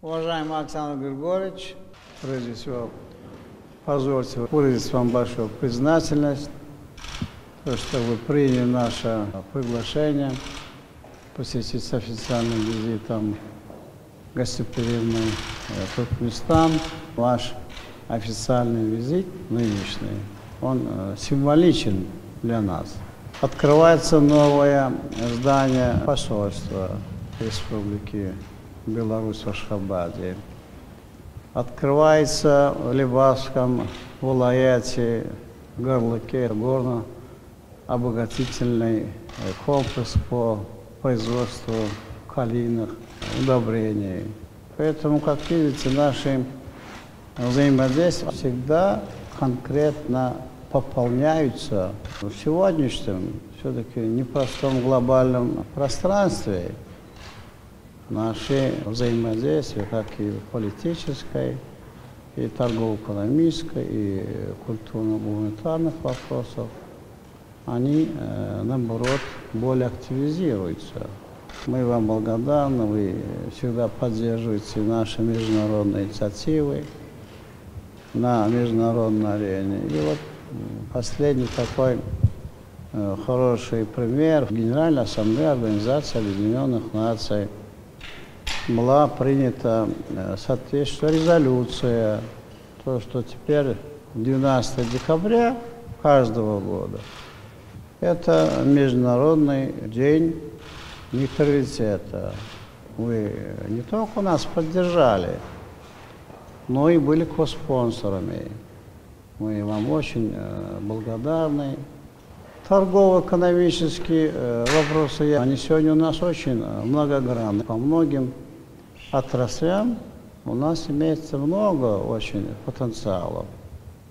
Уважаемый Александр Григорьевич, прежде всего, позвольте выразить вам большую признательность, то, что вы приняли наше приглашение посетить с официальным визитом гостеприимный Туркменистан. Ваш официальный визит нынешний, он символичен для нас. Открывается новое здание посольства Республики Беларусь в Ашхабаде. Открывается в Либавском вилаяте Горлыке горно-обогатительный комплекс по производству калийных удобрений. Поэтому, как видите, наши взаимодействия всегда конкретно пополняются. В сегодняшнем, все-таки непростом глобальном пространстве наши взаимодействия, как и политической, и торгово-экономической, и культурно-гуманитарных вопросов, они, наоборот, более активизируются. Мы вам благодарны, вы всегда поддерживаете наши международные инициативы на международной арене. И вот последний такой хороший пример. Генеральная ассамблея Организации Объединенных Наций была принята соответствующая резолюция, то, что теперь 12 декабря каждого года это Международный день нейтралитета. Вы не только нас поддержали, но и были коспонсорами. Мы вам очень благодарны. Торгово-экономические вопросы, они сегодня у нас очень многогранны. По многим отраслям у нас имеется много очень потенциалов.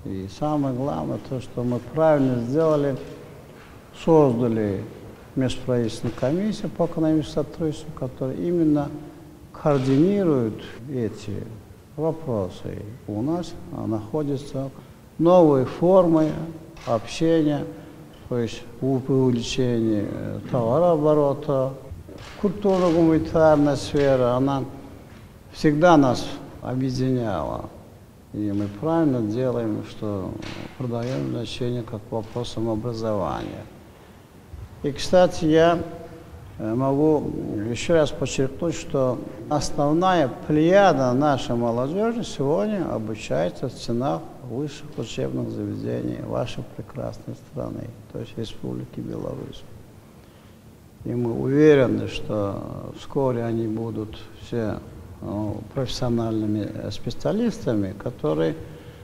И самое главное, то, что мы правильно сделали, создали межправительственную комиссию по экономическому сотрудничеству, которая именно координирует эти вопросы. У нас находятся новые формы общения, то есть увеличение товарооборота, культурно-гуманитарная сфера, она всегда нас объединяла. И мы правильно делаем, что придаем значение как вопросам образования. И, кстати, я могу еще раз подчеркнуть, что основная плеяда нашей молодежи сегодня обучается в стенах высших учебных заведений вашей прекрасной страны, то есть Республики Беларусь. И мы уверены, что вскоре они будут все профессиональными специалистами, которые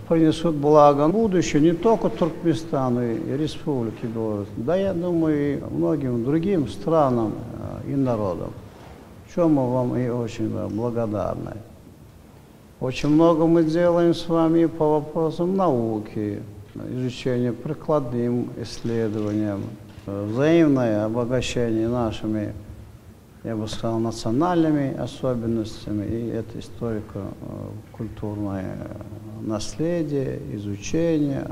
принесут благо будущее не только Туркменистану и Республике Беларусь, да, я думаю, и многим другим странам и народам, чем мы вам и очень благодарны. Очень много мы делаем с вами по вопросам науки, изучения прикладным исследованиям, взаимное обогащение нашими, я бы сказал, национальными особенностями, и это историко-культурное наследие, изучение.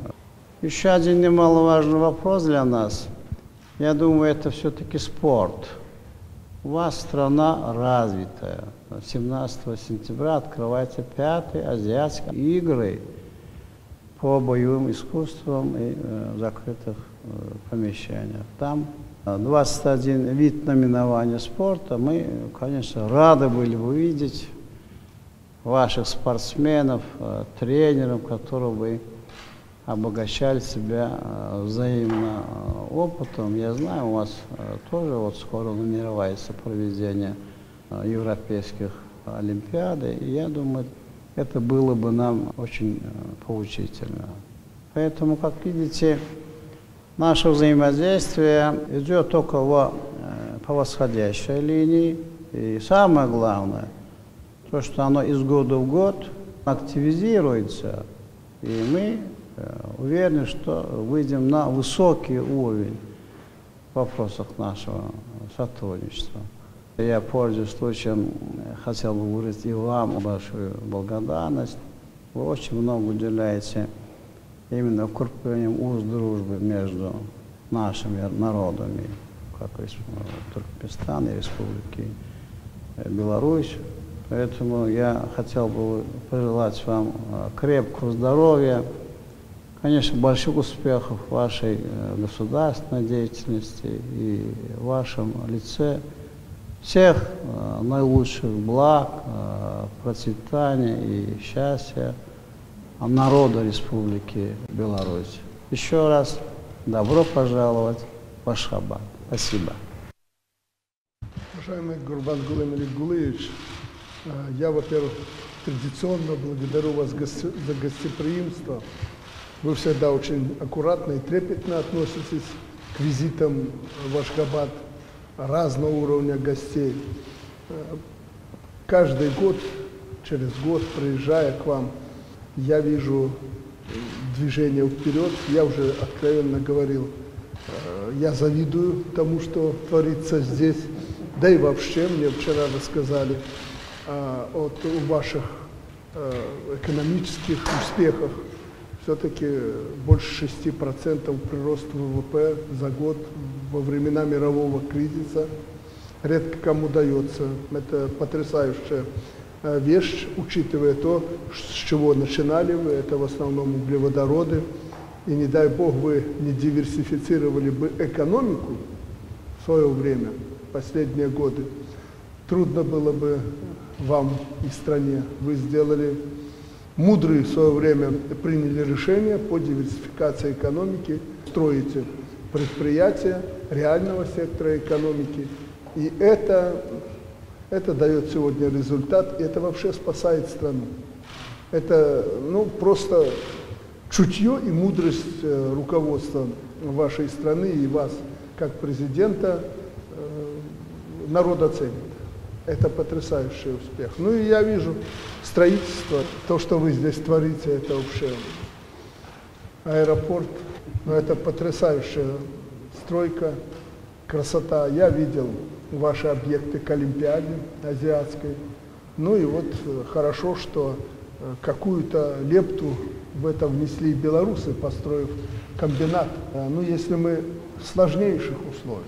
Еще один немаловажный вопрос для нас. Я думаю, это все-таки спорт. У вас страна развитая. 17 сентября открываются 5-е азиатские игры по боевым искусствам и закрытых помещениях. Там 21 вид номинования спорта. Мы, конечно, рады были бы видеть ваших спортсменов, тренеров, которые бы обогащали себя взаимно опытом. Я знаю, у вас тоже вот скоро намеревается проведение европейских олимпиад, и я думаю, это было бы нам очень поучительно. Поэтому, как видите, наше взаимодействие идет только по восходящей линии. И самое главное, то, что оно из года в год активизируется. И мы уверены, что выйдем на высокий уровень в вопросах нашего сотрудничества. Я, пользуясь случаем, хотел бы выразить и вам большую благодарность. Вы очень много уделяете именно укреплением уз дружбы между нашими народами, как Туркменистан и Республики Беларусь. Поэтому я хотел бы пожелать вам крепкого здоровья, конечно, больших успехов в вашей государственной деятельности и в вашем лице. Всех наилучших благ, процветания и счастья народа Республики Беларусь. Еще раз добро пожаловать в Ашхабад. Спасибо. Уважаемый Гурбангул Эмиль Гулыевич, я, во-первых, традиционно благодарю вас за гостеприимство. Вы всегда очень аккуратно и трепетно относитесь к визитам в Ашхабад разного уровня гостей. Каждый год, через год, приезжая к вам, я вижу движение вперед. Я уже откровенно говорил, я завидую тому, что творится здесь. Да и вообще, мне вчера рассказали о ваших экономических успехах. Все-таки больше 6% прирост ВВП за год во времена мирового кризиса. Редко кому удается. Это потрясающая вещь, учитывая то, с чего начинали вы. Это в основном углеводороды. И не дай бог вы не диверсифицировали бы экономику в свое время, последние годы. Трудно было бы вам и стране. Вы сделали мудрые в свое время, приняли решение по диверсификации экономики, строите предприятия реального сектора экономики. И это дает сегодня результат, и это вообще спасает страну. Это просто чутье и мудрость руководства вашей страны и вас, как президента, народ оценит. Это потрясающий успех. Ну и я вижу строительство, то, что вы здесь творите, это вообще аэропорт. Это потрясающая стройка, красота. Я видел ваши объекты к Олимпиаде азиатской. Ну и вот хорошо, что какую-то лепту в это внесли белорусы, построив комбинат. Ну если мы в сложнейших условиях,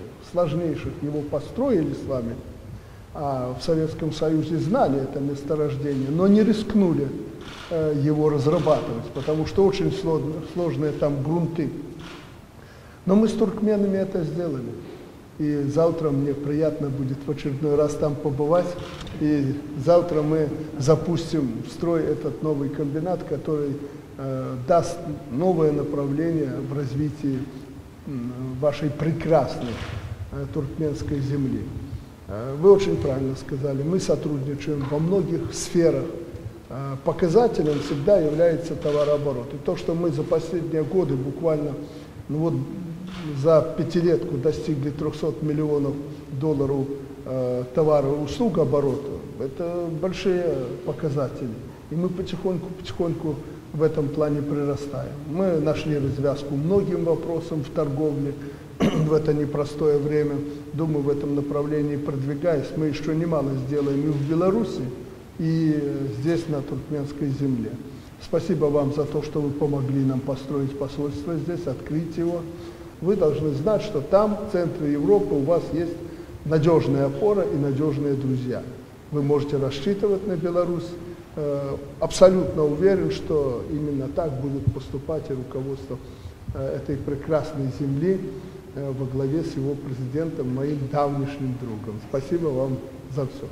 его построили с вами, а в Советском Союзе знали это месторождение, но не рискнули его разрабатывать, потому что очень сложные там грунты. Но мы с туркменами это сделали. И завтра мне приятно будет в очередной раз там побывать. И завтра мы запустим в строй этот новый комбинат, который даст новое направление в развитии вашей прекрасной туркменской земли. Вы очень правильно сказали, мы сотрудничаем во многих сферах. Показателем всегда является товарооборот. И то, что мы за последние годы буквально за пятилетку достигли 300 миллионов долларов товара и услуг оборота, это большие показатели. И мы потихоньку в этом плане прирастаем. Мы нашли развязку многим вопросам в торговле в это непростое время. Думаю, в этом направлении продвигаясь, мы еще немало сделаем и в Беларуси, и здесь, на туркменской земле. Спасибо вам за то, что вы помогли нам построить посольство здесь, открыть его. Вы должны знать, что там, в центре Европы, у вас есть надежная опора и надежные друзья. Вы можете рассчитывать на Беларусь. Абсолютно уверен, что именно так будет поступать и руководство этой прекрасной земли во главе с его президентом, моим давнишним другом. Спасибо вам за все.